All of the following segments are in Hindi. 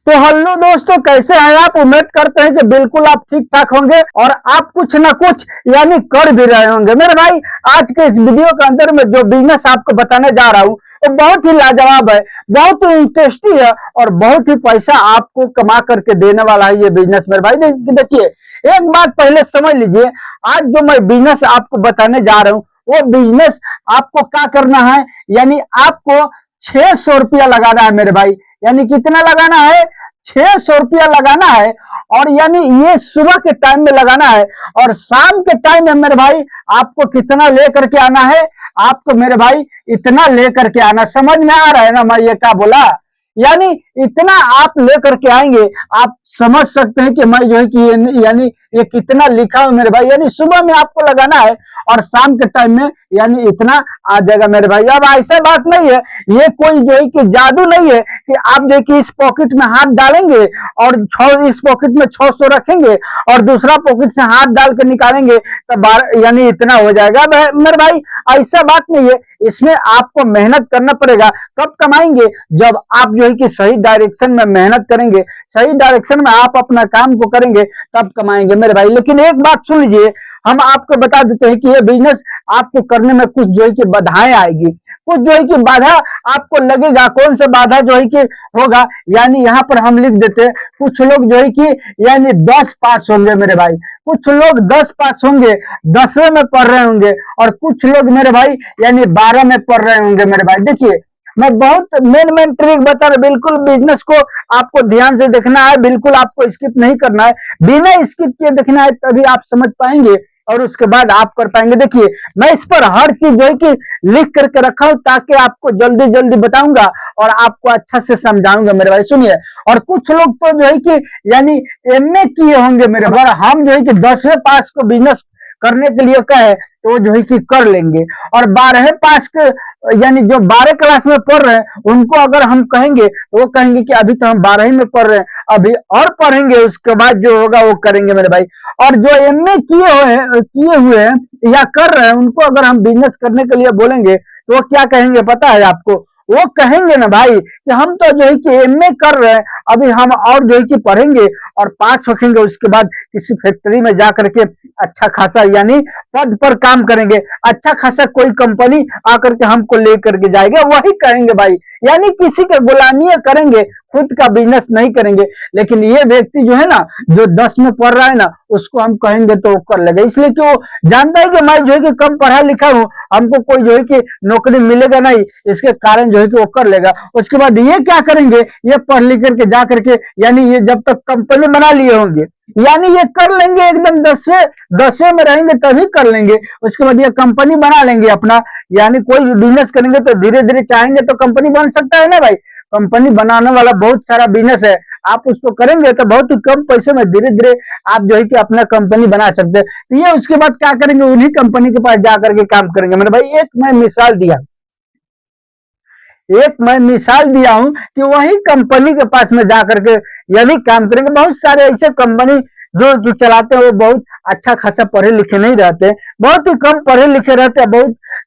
तो हेलो दोस्तों, कैसे हैं आप। उम्मीद करते हैं कि बिल्कुल आप ठीक ठाक होंगे और आप कुछ ना कुछ यानी कर भी रहे होंगे। मेरे भाई, आज के इस वीडियो के अंदर में जो बिजनेस आपको बताने जा रहा हूं वो बहुत ही लाजवाब है, बहुत ही इंटरेस्टी है और बहुत ही पैसा आपको कमा करके देने वाला है ये बिजनेस। मेरे भाई देखिए, एक बात पहले समझ लीजिए, आज जो मैं बिजनेस आपको बताने जा रहा हूँ वो बिजनेस आपको क्या करना है, यानी आपको 600 रुपया लगाना है मेरे भाई। यानी कितना लगाना है? 600 रुपया लगाना है। और यानी ये सुबह के टाइम में लगाना है और शाम के टाइम में मेरे भाई आपको कितना लेकर के आना है? आपको मेरे भाई इतना लेकर के आना। समझ में आ रहा है ना मैं ये क्या बोला? यानी इतना आप लेकर के आएंगे, आप समझ सकते हैं कि मैं जो है कि यानी ये कितना लिखा है मेरे भाई। यानी सुबह में आपको लगाना है और शाम के टाइम में यानी इतना आ जाएगा मेरे भाई। अब ऐसा बात नहीं है, ये कोई जो है कि जादू नहीं है कि आप जो है कि इस पॉकेट में हाथ डालेंगे और इस पॉकेट में 600 रखेंगे और दूसरा पॉकेट से हाथ डाल के निकालेंगे तो यानी इतना हो जाएगा मेरे भाई। ऐसा बात नहीं है, इसमें आपको मेहनत करना पड़ेगा। कब कमाएंगे? जब आप जो है कि सही डायरेक्शन में मेहनत करेंगे, सही डायरेक्शन में आप अपना काम को करेंगे, तब कमाएंगे मेरे भाई। लेकिन एक बात सुन लीजिए, हम आपको बता देते हैं कि ये बिजनेस आपको करने में कुछ जो है कि बाधाएं आएगी, कुछ जो है कि बाधा आपको लगेगा। कौन सा बाधा जो है कि होगा, यानी यहाँ पर हम लिख देते हैं, कुछ लोग जो है कि यानी 10 पास होंगे मेरे भाई, कुछ लोग 10 पास होंगे, 10वें में पढ़ रहे होंगे और कुछ लोग मेरे भाई यानी 12 में पढ़ रहे होंगे मेरे भाई। देखिए, मैं बहुत मेन ट्रिक बता रहा हूं, बिल्कुल बिजनेस को आपको ध्यान से देखना है, बिल्कुल आपको स्किप नहीं करना है, बिना स्किप किए देखना है, तभी आप समझ पाएंगे और उसके बाद आप कर पाएंगे। देखिए, मैं इस पर हर चीज जो है कि लिख करके रखा हूं ताकि आपको जल्दी जल्दी बताऊंगा और आपको अच्छा से समझाऊंगा मेरे भाई। सुनिए, और कुछ लोग तो जो है कि यानी एमए किए होंगे मेरे, अगर हम जो है कि 10वें पास को बिजनेस करने के लिए कहे तो जो है कि कर लेंगे। और 12वें पास के यानी जो 12 क्लास में पढ़ रहे हैं उनको अगर हम कहेंगे तो वो कहेंगे कि अभी तो हम 12 में पढ़ रहे हैं, अभी और पढ़ेंगे, उसके बाद जो होगा वो करेंगे मेरे भाई। और जो एमए किए हुए हैं या कर रहे हैं, उनको अगर हम बिजनेस करने के लिए बोलेंगे तो वो क्या कहेंगे पता है आपको? वो कहेंगे ना भाई कि हम तो जो है कि एमए कर रहे हैं, अभी हम और जो है कि पढ़ेंगे और पास होंगे, उसके बाद किसी फैक्ट्री में जाकर के अच्छा खासा यानी पद पर काम करेंगे, अच्छा खासा कोई कंपनी आकर के हमको लेकर के जाएगा, वही कहेंगे भाई। यानी किसी के गुलामी करेंगे, खुद का बिजनेस नहीं करेंगे। लेकिन ये व्यक्ति जो है ना, जो 10 में पढ़ रहा है ना, उसको हम कहेंगे तो वो कर लेगा, इसलिए कि वो जानता है कि मैं जो है कि कम पढ़ा लिखा हूं, हमको कोई जो है कि नौकरी मिलेगा नहीं, इसके कारण जो है कि वो कर लेगा। उसके बाद ये क्या करेंगे, ये पढ़ लिख करके जा करके यानी ये जब तक कंपनी बना लिए होंगे, यानी ये कर लेंगे एकदम 10वें में रहेंगे तभी कर लेंगे। उसके बाद ये कंपनी बना लेंगे अपना, यानी कोई भी बिजनेस करेंगे तो धीरे धीरे चाहेंगे तो कंपनी बन सकता है ना भाई। कंपनी बनाने वाला बहुत सारा बिजनेस है, आप उसको करेंगे तो बहुत ही कम पैसे में धीरे धीरे आप जो है कि अपना कंपनी बना सकते हैं। तो ये उसके बाद क्या करेंगे, उन्हीं कंपनी के पास जाकर के काम करेंगे मेरे भाई। एक मैं मिसाल दिया हूं कि वही कंपनी के पास में जाकर के यानी काम करेंगे। बहुत सारे ऐसे कंपनी जो चलाते हैं वो बहुत अच्छा खासा पढ़े लिखे नहीं रहते, बहुत ही कम पढ़े लिखे रहते हैं।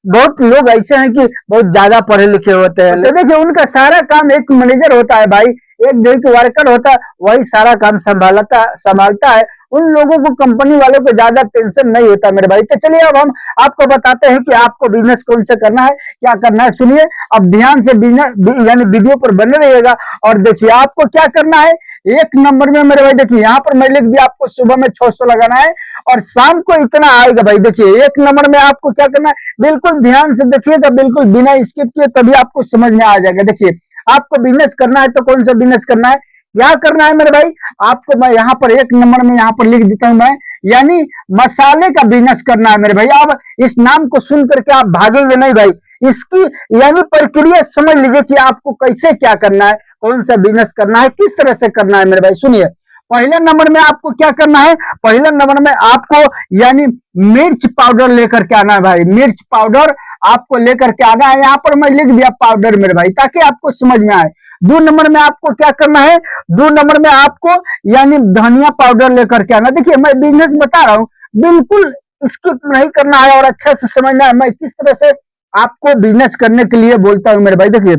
बहुत लोग ऐसे हैं कि बहुत ज्यादा पढ़े लिखे होते हैं। तो देखिए, उनका सारा काम एक मैनेजर होता है भाई, एक जो कि वर्कर होता है, वही सारा काम संभालता है। उन लोगों को, कंपनी वालों को ज्यादा टेंशन नहीं होता मेरे भाई। तो चलिए अब हम आपको बताते हैं कि आपको बिजनेस कौन सा करना है, क्या करना है। सुनिए, अब ध्यान से बिजनेस यानी वीडियो पर बने रहिएगा और देखिए आपको क्या करना है। एक नंबर में मेरे भाई देखिए, यहाँ पर मैं लिख दिया, आपको सुबह में 600 लगाना है और शाम को इतना आएगा भाई। देखिए, एक नंबर में आपको क्या करना है, बिल्कुल ध्यान से देखिएगा, बिल्कुल बिना स्किप किए, तभी आपको समझ में आ जाएगा। देखिए, आपको बिजनेस करना है तो कौन सा बिजनेस करना है, क्या करना है मेरे भाई। आपको मैं यहाँ पर एक नंबर में यहाँ पर लिख देता हूं मैं, यानी मसाले का बिजनेस करना है मेरे भाई। अब इस नाम को सुन करके आप भागेंगे नहीं भाई, इसकी यानी प्रक्रिया समझ लीजिए कि आपको कैसे क्या करना है, कौन सा बिजनेस करना है, किस तरह से करना है मेरे भाई। सुनिए, पहले नंबर में आपको क्या करना है, पहले नंबर में आपको यानी मिर्च पाउडर लेकर के आना है भाई। मिर्च पाउडर आपको लेकर के आना है, यहाँ पर मैं लिख दिया पाउडर मेरे भाई ताकि आपको समझ में आए। 2 नंबर में आपको क्या करना है, 2 नंबर में आपको यानी धनिया पाउडर लेकर के आना। देखिए, मैं बिजनेस बता रहा हूँ, बिल्कुल स्किप नहीं करना है और अच्छा से समझना है मैं किस तरह से आपको बिजनेस करने के लिए बोलता हूँ मेरे भाई। देखिए,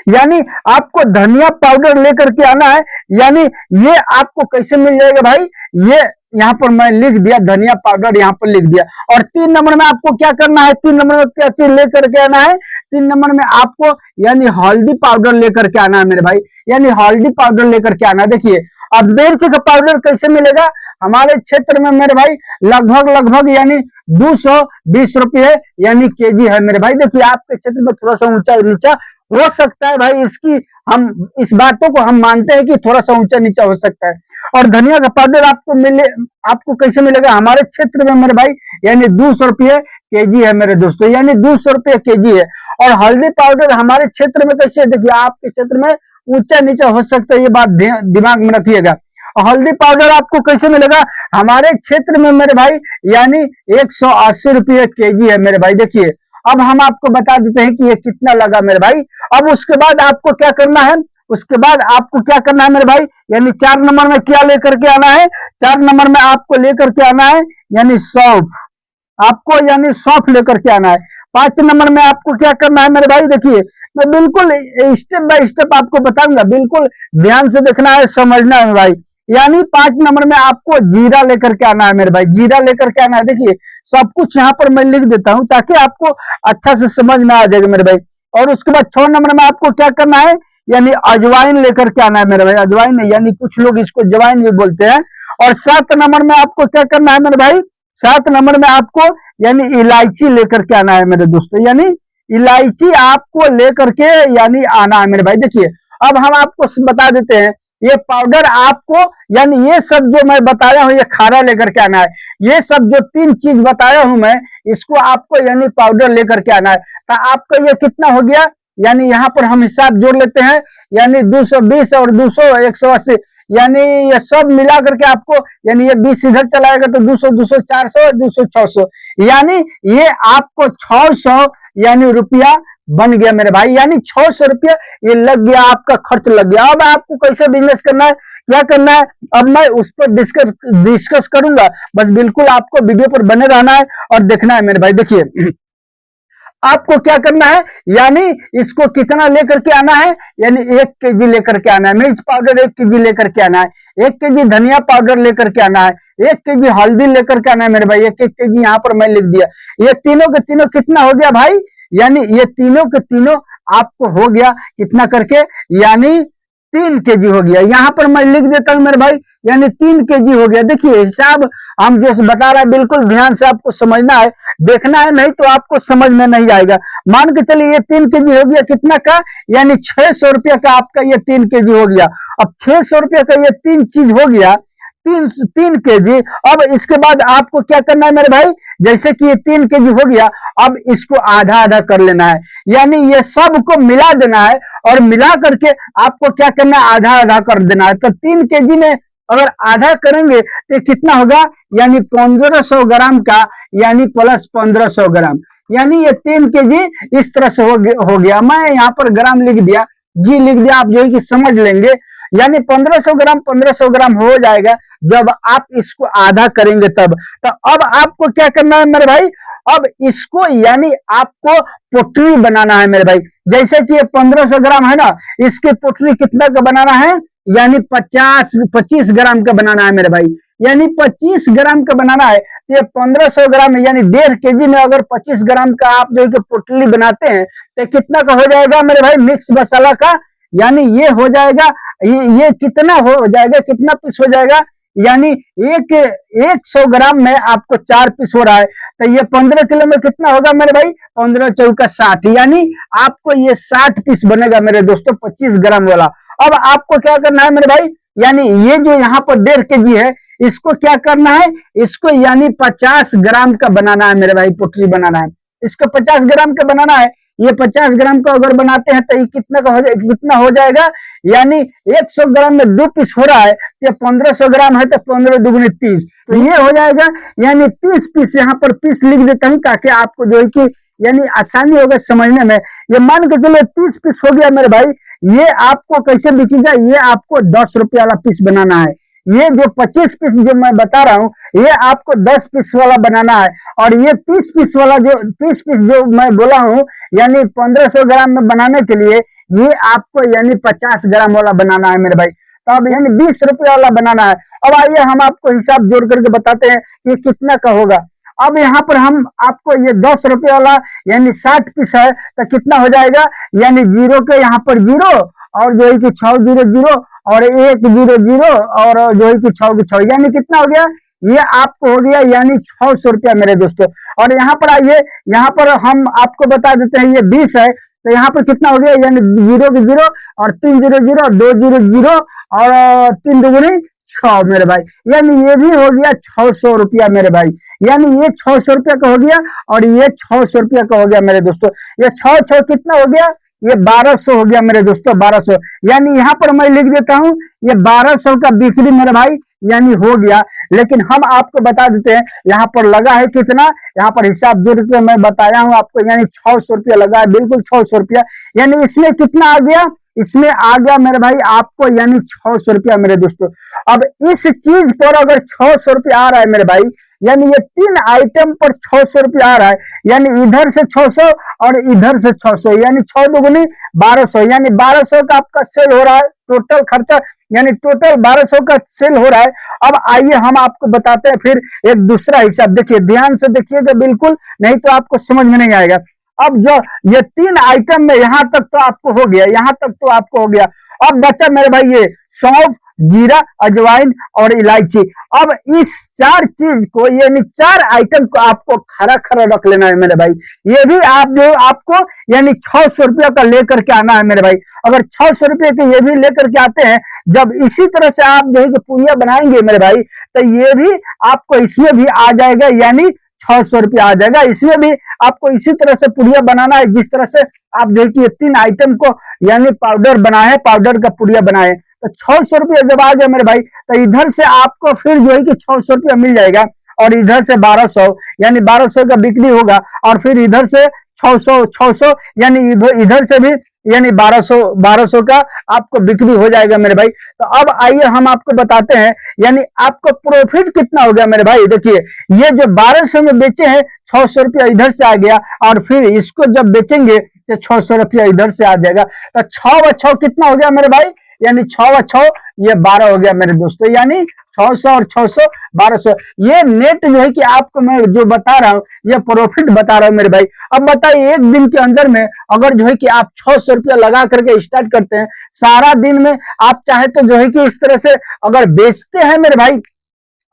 यानी आपको धनिया पाउडर लेकर के आना है। यानी ये आपको कैसे मिल जाएगा भाई, ये यहाँ पर मैं लिख दिया धनिया पाउडर, यहाँ पर लिख दिया। और 3 नंबर में आपको क्या करना है, 3 नंबर में क्या चीज लेकर के आना है, 3 नंबर में आपको यानी हल्दी पाउडर लेकर के आना है मेरे भाई, यानी हल्दी पाउडर लेकर के आना है। देखिए अब मिर्च का पाउडर कैसे मिलेगा हमारे क्षेत्र में मेरे भाई, लगभग यानी 220 रुपये यानी केजी है मेरे भाई। देखिए आपके क्षेत्र में थोड़ा सा ऊंचा नीचा हो सकता है भाई, इसकी हम इस बातों को हम मानते हैं कि थोड़ा सा ऊंचा नीचा हो सकता है। और धनिया का पाउडर आपको कैसे मिलेगा हमारे क्षेत्र में मेरे भाई, यानी 200 रुपये केजी है मेरे दोस्तों, यानी 200 रुपये केजी है। और हल्दी पाउडर हमारे क्षेत्र में कैसे है, देखिए आपके क्षेत्र में ऊंचा नीचा हो सकता है, ये बात दिमाग में रखिएगा। हल्दी पाउडर आपको कैसे मिलेगा हमारे क्षेत्र में मेरे भाई, यानी 180 रुपये केजी है मेरे भाई। देखिए अब हम आपको बता देते हैं कि ये कितना लगा मेरे भाई। अब उसके बाद आपको क्या करना है, उसके बाद आपको क्या करना है मेरे भाई, यानी 4 नंबर में क्या लेकर के आना है, 4 नंबर में आपको लेकर के आना है यानी सौंफ, आपको यानी सौंफ लेकर के आना है। 5 नंबर में आपको क्या करना है मेरे भाई, देखिए मैं बिल्कुल स्टेप बाय स्टेप आपको बताऊंगा, बिल्कुल ध्यान से देखना है, समझना है भाई। यानी 5 नंबर में आपको जीरा लेकर के आना है मेरे भाई, जीरा लेकर के आना है। देखिए सब कुछ यहाँ पर मैं लिख देता हूं ताकि आपको अच्छा से समझ में आ जाएगा मेरे भाई। और उसके बाद 6 नंबर में आपको क्या करना है, यानी अजवाइन लेकर के आना है मेरे भाई, अजवाइन नहीं यानी कुछ लोग इसको जवाइन भी बोलते हैं। और 7 नंबर में आपको क्या करना है मेरे भाई, 7 नंबर में आपको यानी इलायची लेकर के आना है मेरे दोस्तों, यानी इलायची आपको लेकर के यानी आना है मेरे भाई। देखिए अब हम आपको बता देते हैं, ये पाउडर आपको यानी ये सब जो मैं बताया हूं ये खारा लेकर के आना है, ये सब जो 3 चीज बताया हूं मैं, इसको आपको यानी पाउडर लेकर के आना है। तो आपका ये कितना हो गया, यानी यहाँ पर हम हिसाब जोड़ लेते हैं, यानी 220 और 200 180, यानी ये सब मिला करके आपको यानी ये 20 इधर चलाएगा तो 200 200 400 200 600, यानी ये आपको 600 यानी रुपया बन गया मेरे भाई, यानी 600 रुपया ये लग गया, आपका खर्च लग गया। अब आपको कैसे बिजनेस करना है, क्या करना है, अब मैं उस पर डिस्कस करूंगा, बस बिल्कुल आपको वीडियो पर बने रहना है और देखना है मेरे भाई। देखिए आपको क्या करना है, यानी इसको कितना लेकर के आना है, यानी 1 केजी लेकर के आना है, मिर्च पाउडर 1 केजी लेकर के आना है, 1 केजी धनिया पाउडर लेकर के आना है, 1 केजी हल्दी लेकर के आना है मेरे भाई, 1 केजी यहाँ पर मैं लिख दिया। ये तीनों के तीनों कितना हो गया भाई, यानी ये तीनों के तीनों आपको हो गया कितना करके, यानी 3 केजी हो गया। यहाँ पर मैं लिख देता हूं मेरे भाई, यानी 3 केजी हो गया। देखिए हिसाब हम जैसे बता रहा है बिल्कुल ध्यान से आपको समझना है, देखना है, नहीं तो आपको समझ में नहीं आएगा। मान के चलिए ये 3 केजी हो गया कितना का, यानी 600 रुपया का आपका ये 3 केजी हो गया। अब 600 रुपया का ये 3 चीज हो गया, 3 केजी। अब इसके बाद आपको क्या करना है मेरे भाई, जैसे कि ये 3 केजी हो गया, अब इसको आधा आधा कर लेना है, यानी ये सबको मिला देना है और मिला करके आपको क्या करना है, आधा आधा कर देना है। तो 3 केजी में अगर आधा करेंगे तो कितना होगा, यानी 1500 ग्राम का, यानी प्लस 1500 ग्राम, यानी ये 3 केजी इस तरह से हो गया। मैं यहाँ पर ग्राम लिख दिया, जी लिख दिया, आप जो है कि समझ लेंगे, यानी 1500 ग्राम हो जाएगा जब आप इसको आधा करेंगे तब। तो अब आपको क्या करना है मेरे भाई, अब इसको यानी आपको पोटली बनाना है मेरे भाई। जैसे कि ये 1500 ग्राम है ना, इसके पोटली कितना का बनाना है, यानी 25 ग्राम का बनाना है मेरे भाई, यानी 25 ग्राम का बनाना है। तो ये 1500 ग्राम है, यानी 1.5 केजी में अगर 25 ग्राम का आप जो है पोटली बनाते हैं तो कितना का हो जाएगा मेरे भाई, मिक्स मसाला का, यानी ये हो जाएगा, ये कितना हो जाएगा, कितना पीस हो जाएगा, यानी 100 ग्राम में आपको 4 पीस हो रहा है। तो ये 15 किलो में कितना होगा मेरे भाई, 15 चौका 60, यानी आपको ये 60 पीस बनेगा मेरे दोस्तों 25 ग्राम वाला। अब आपको क्या करना है मेरे भाई, यानी ये जो यहाँ पर 1.5 केजी है, इसको क्या करना है, इसको यानी 50 ग्राम का बनाना है मेरे भाई, पोटली बनाना है, इसको 50 ग्राम का बनाना है। ये 50 ग्राम का अगर बनाते हैं तो ये कितना का हो जाएगा, कितना हो जाएगा, यानी 100 ग्राम में 2 पीस हो रहा है, ये 1500 ग्राम है तो 15 दूगुनी 30, तो ये हो जाएगा यानी 30 पीस। यहाँ पर पीस लिख देता हूँ ताकि आपको जो है कि यानी आसानी होगा समझने में। ये मान के चलो 30 पीस हो गया मेरे भाई, ये आपको कैसे बिकेगा, ये आपको 10 रुपये वाला पीस बनाना है। ये जो 25 पीस जो मैं बता रहा हूँ ये आपको 10 पीस वाला बनाना है, और ये 30 पीस वाला जो 30 पीस जो मैं बोला हूँ, यानी 1500 ग्राम में बनाने के लिए ये आपको यानी 50 ग्राम वाला बनाना है मेरे भाई। तो अब यानी 20 रुपये वाला बनाना है। अब आइए हम आपको हिसाब जोड़ करके बताते हैं ये कितना का होगा। अब यहाँ पर हम आपको ये 10 रुपये वाला यानी 60 पीस है तो कितना हो जाएगा, यानी जीरो के यहाँ पर जीरो और जो है कि 6 जीरो जीरो और 1 जीरो जीरो और जो है कि 6 6, यानी कितना हो गया, ये आपको हो गया यानी 600 रुपया मेरे दोस्तों। और यहाँ पर आइए, यहाँ पर हम आपको बता देते हैं ये 20 है तो यहाँ पर कितना हो गया, यानी जीरो के जीरो और 3 जीरो जीरो 2 जीरो जीरो और 3 दुगुनी 6 मेरे भाई, यानी ये भी हो गया 600 रुपया मेरे भाई। यानी ये 600 रुपया का हो गया और ये 600 रुपया का हो गया मेरे दोस्तों। ये 6 कितना हो गया, ये 1200 हो गया मेरे दोस्तों, 1200। यानी यहाँ पर मैं लिख देता हूँ ये 1200 का बिक्री मेरे भाई यानी हो गया। लेकिन हम आपको बता देते हैं यहाँ पर लगा है कितना, यहाँ पर हिसाब जोड़ के मैं बताया हूँ आपको, यानी 600 रुपया लगा है, बिल्कुल 600 रुपया। यानी इसमें कितना आ गया, इसमें आ गया मेरे भाई आपको यानी 600 रुपया मेरे दोस्तों। अब इस चीज पर अगर 600 रुपया आ रहा है मेरे भाई, यानी ये 3 आइटम पर 600 रुपया आ रहा है, यानी इधर से 600 और इधर से 600, यानी 6 दुगुनी 1200, यानी 1200 का आपका सेल हो रहा है। टोटल खर्चा यानी टोटल 1200 का सेल हो रहा है। अब आइए हम आपको बताते हैं फिर एक दूसरा हिसाब, देखिए ध्यान से देखिएगा बिल्कुल, नहीं तो आपको समझ में नहीं आएगा। अब जो ये 3 आइटम में यहाँ तक तो आपको हो गया, यहाँ तक तो आपको हो गया। अब बचा मेरे भाई ये सौंफ, जीरा, अजवाइन और इलायची। अब इस 4 चीज को यानी 4 आइटम को आपको खरा खरा रख लेना है मेरे भाई। ये भी आप जो आपको यानी 600 रुपया का लेकर के आना है मेरे भाई। अगर 600 रुपये के ये भी लेकर के आते हैं, जब इसी तरह से आप जो है कि पूरिया बनाएंगे मेरे भाई, तो ये भी आपको इसमें भी आ जाएगा, यानी 600 रुपया आ जाएगा। इसमें भी आपको इसी तरह से पुड़िया बनाना है जिस तरह से आप जो है कि 3 आइटम को यानी पाउडर बनाए, पाउडर का पुड़िया बनाए। तो 600 रुपया जब आ गया मेरे भाई, तो इधर से आपको फिर जो है कि 600 रुपया मिल जाएगा और इधर से 1200 यानी 1200 का बिक्री होगा और फिर इधर से 600 यानी इधर से भी यानी 1200 का आपको बिक्री हो जाएगा मेरे भाई। तो अब आइए हम आपको बताते हैं यानी आपको प्रॉफिट कितना हो गया मेरे भाई। देखिए ये जो 1200 में बेचे हैं, 600 रुपया इधर से आ गया और फिर इसको जब बेचेंगे तो 600 रुपया इधर से आ जाएगा। तो 6 कितना हो गया मेरे भाई, यानी 6 ये 12 हो गया मेरे दोस्तों, यानी 600 और 600 1200। ये नेट जो है कि आपको मैं जो बता रहा हूँ ये प्रॉफिट बता रहा हूँ मेरे भाई। अब बताइए एक दिन के अंदर में अगर जो है कि आप 600 रुपया लगा करके स्टार्ट करते हैं, सारा दिन में आप चाहे तो जो है कि इस तरह से अगर बेचते हैं मेरे भाई,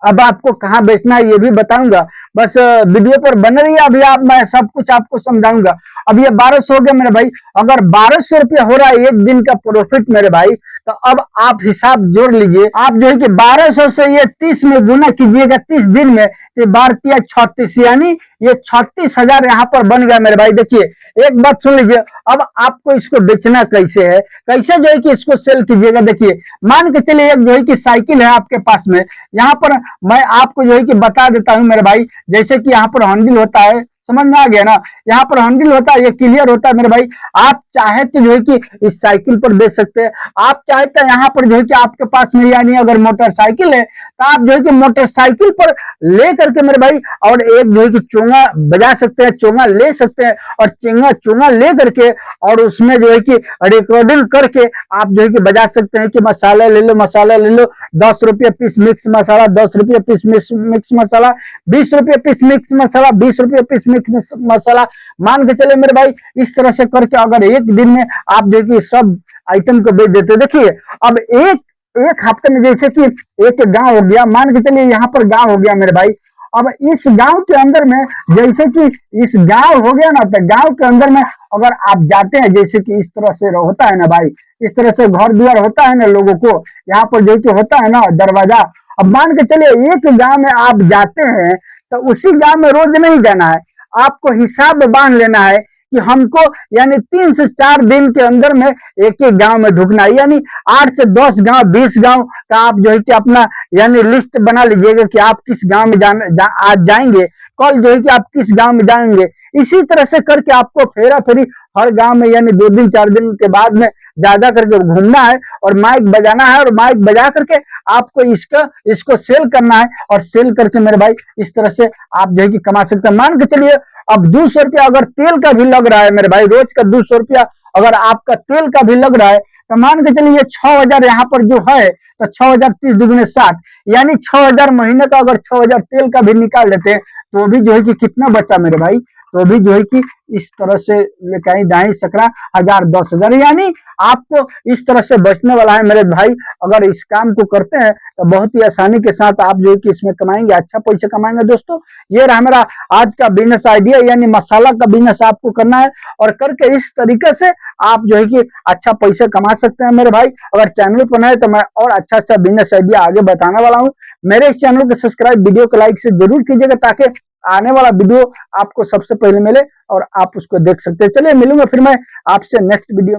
अब आपको कहाँ बेचना है ये भी बताऊंगा, बस वीडियो पर बन रही है। अभी मैं सब कुछ आपको समझाऊंगा। अब ये 1200 हो गया मेरे भाई। अगर 1200 रुपया हो रहा है एक दिन का प्रॉफिट मेरे भाई, तो अब आप हिसाब जोड़ लीजिए। आप जो है कि 1200 से ये 30 में गुना कीजिएगा 30 दिन में, तो 12 36 यानी ये 36,000 यहाँ पर बन गया मेरे भाई। देखिए एक बात सुन लीजिए, अब आपको इसको बेचना कैसे है, कैसे जो है कि इसको सेल कीजिएगा। देखिए मान के चलिए एक जो है कि साइकिल है आपके पास में, यहाँ पर मैं आपको जो है कि बता देता हूँ मेरे भाई। जैसे कि यहाँ पर हैंडल होता है, समझ में आ गया ना, यहाँ पर हैंडल होता है, ये क्लियर होता है मेरे भाई। आप चाहे तो जो है कि इस साइकिल पर बेच सकते हैं, आप चाहे तो यहाँ पर जो है कि आपके पास में यानी अगर मोटरसाइकिल है तो आप जो है कि मोटरसाइकिल पर ले करके मेरे भाई और एक जो है कि चोंगा बजा सकते हैं, चोंगा ले सकते हैं और चोंगा ले करके और उसमें जो है कि रिकॉर्डिंग करके आप जो है कि बजा सकते हैं कि मसाला ले लो, मसाला ले लो, 10 रुपये पीस मिक्स मसाला, 10 रुपये पीस मिक्स मसाला, 20 रुपये पीस मिक्स मसाला, 20 रुपये पीस मिक्स मसाला, मान के चले मेरे भाई। इस तरह से करके अगर एक दिन में आप जो है कि सब आइटम को बेच देते। देखिए अब एक हफ्ते में जैसे कि एक गांव हो गया, मान के चलिए यहाँ पर गांव हो गया मेरे भाई। अब इस गांव के अंदर में जैसे कि इस गांव हो गया ना, तो गांव के अंदर में अगर आप जाते हैं, जैसे कि इस तरह से होता है ना भाई, इस तरह से घर द्वार होता है ना लोगों को, यहाँ पर जो कि होता है ना दरवाजा। अब मान के चलिए एक गांव में आप जाते हैं तो उसी गांव में रोज नहीं जाना है, आपको हिसाब बांध लेना है कि हमको यानी 3 से 4 दिन के अंदर में एक एक गांव में ढुकना है। यानी 8 से 10 गांव 20 गांव का आप जो है कि अपना यानी लिस्ट बना लीजिएगा कि आप किस गांव में आज जाएंगे, कल जो है कि आप किस गांव में जाएंगे। इसी तरह से करके आपको फेरा फेरी हर गांव में यानी 2 दिन 4 दिन के बाद में ज्यादा करके घूमना है और माइक बजाना है और माइक बजा करके आपको इसको सेल करना है और सेल करके मेरे भाई इस तरह से आप जो है कि कमा सकते हैं। मान के चलिए अब 200 रुपया अगर तेल का भी लग रहा है मेरे भाई, रोज का 200 रुपया अगर आपका तेल का भी लग रहा है तो मान के चलिए 6,000 यहाँ पर जो है तो 6,000 30 दुगने 60, यानी 6,000 महीने का अगर 6,000 तेल का भी निकाल लेते हैं तो भी जो है कि कितना बचा मेरे भाई, तो भी जो है कि इस तरह से कहीं दाई सकरा 1,000 10,000, यानी आपको इस तरह से बचने वाला है मेरे भाई। अगर इस काम को करते हैं तो बहुत ही आसानी के साथ आप जो है कि इसमें कमाएंगे, अच्छा पैसा कमाएंगे। दोस्तों ये रहा मेरा आज का बिजनेस आइडिया, यानी मसाला का बिजनेस आपको करना है और करके इस तरीके से आप जो है कि अच्छा पैसा कमा सकते हैं मेरे भाई। अगर चैनल पर नए तो मैं और अच्छा अच्छा बिजनेस आइडिया आगे बताने वाला हूँ। मेरे इस चैनल को सब्सक्राइब, वीडियो को लाइक से जरूर कीजिएगा ताकि आने वाला वीडियो आपको सबसे पहले मिले और आप उसको देख सकते हैं। चलिए मिलूंगा फिर मैं आपसे नेक्स्ट वीडियो।